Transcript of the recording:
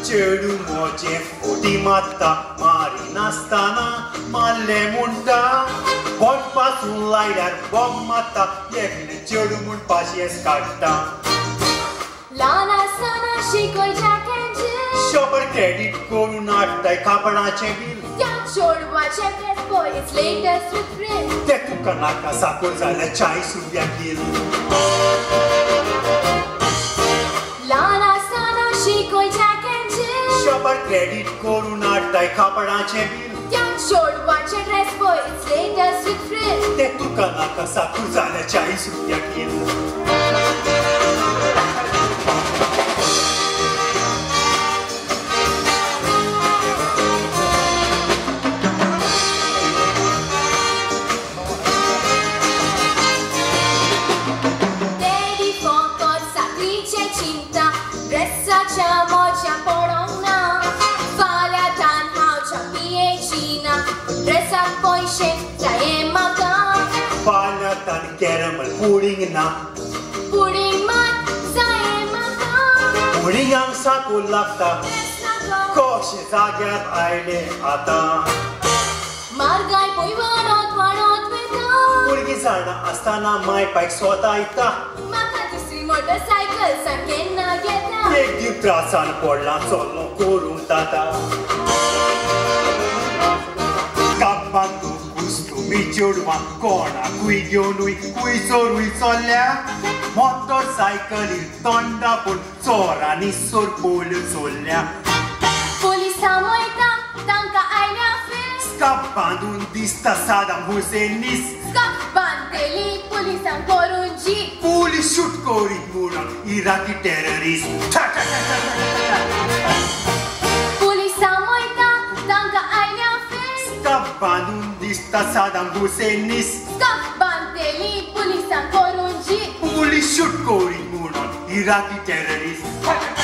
చెడు మోచే ఫుటి మత్త మారినస్తానా మల్లె ముంట బొట్పాసున్ లైడర్ బొమ్మత్త ఎక్ని చెడు మున్ పాసియస్ కట్ట Lana sana शिकोय जाकेंचे शॉपर क्रेडिट करून आटताय कापडाचे बिल त्या चोडवाचे press boy it's latest with friend ते तुका नाका साकोर जाल्यार 40 रुपया किल Lana sana शिकोय जाकेंचे शॉपर क्रेडिट करून आटताय कापडाचे बिल त्या चोडवाचे dress boy it's latest with friend ते तुका नाका साकोर जाल्यार 40 रुपया किल Caramel pudding na pudding mat zaye mata pudding ang sakul lagta koshe zagyat aile ata margai poi wanot veta purgi zana astana mai paik swata ita maka dusri motorcycle sarken na geta ek din trasan podla solo korun tata kapandu Mi ciudva cona cui gionui cui sorui solea motorcycle tonda pun sora ni sor pol solea Polisa moita tanka ailea fes Scapandun dista Saddam Husseinis Scapandeli polisa corungi Puli shoot corit muran Iraqi terrorist Polisa moita tanka ailea fes Scapandun dista Saddam Husseinis Scapandeli polisa corungi Puli shoot corit muran Iraqi terrorist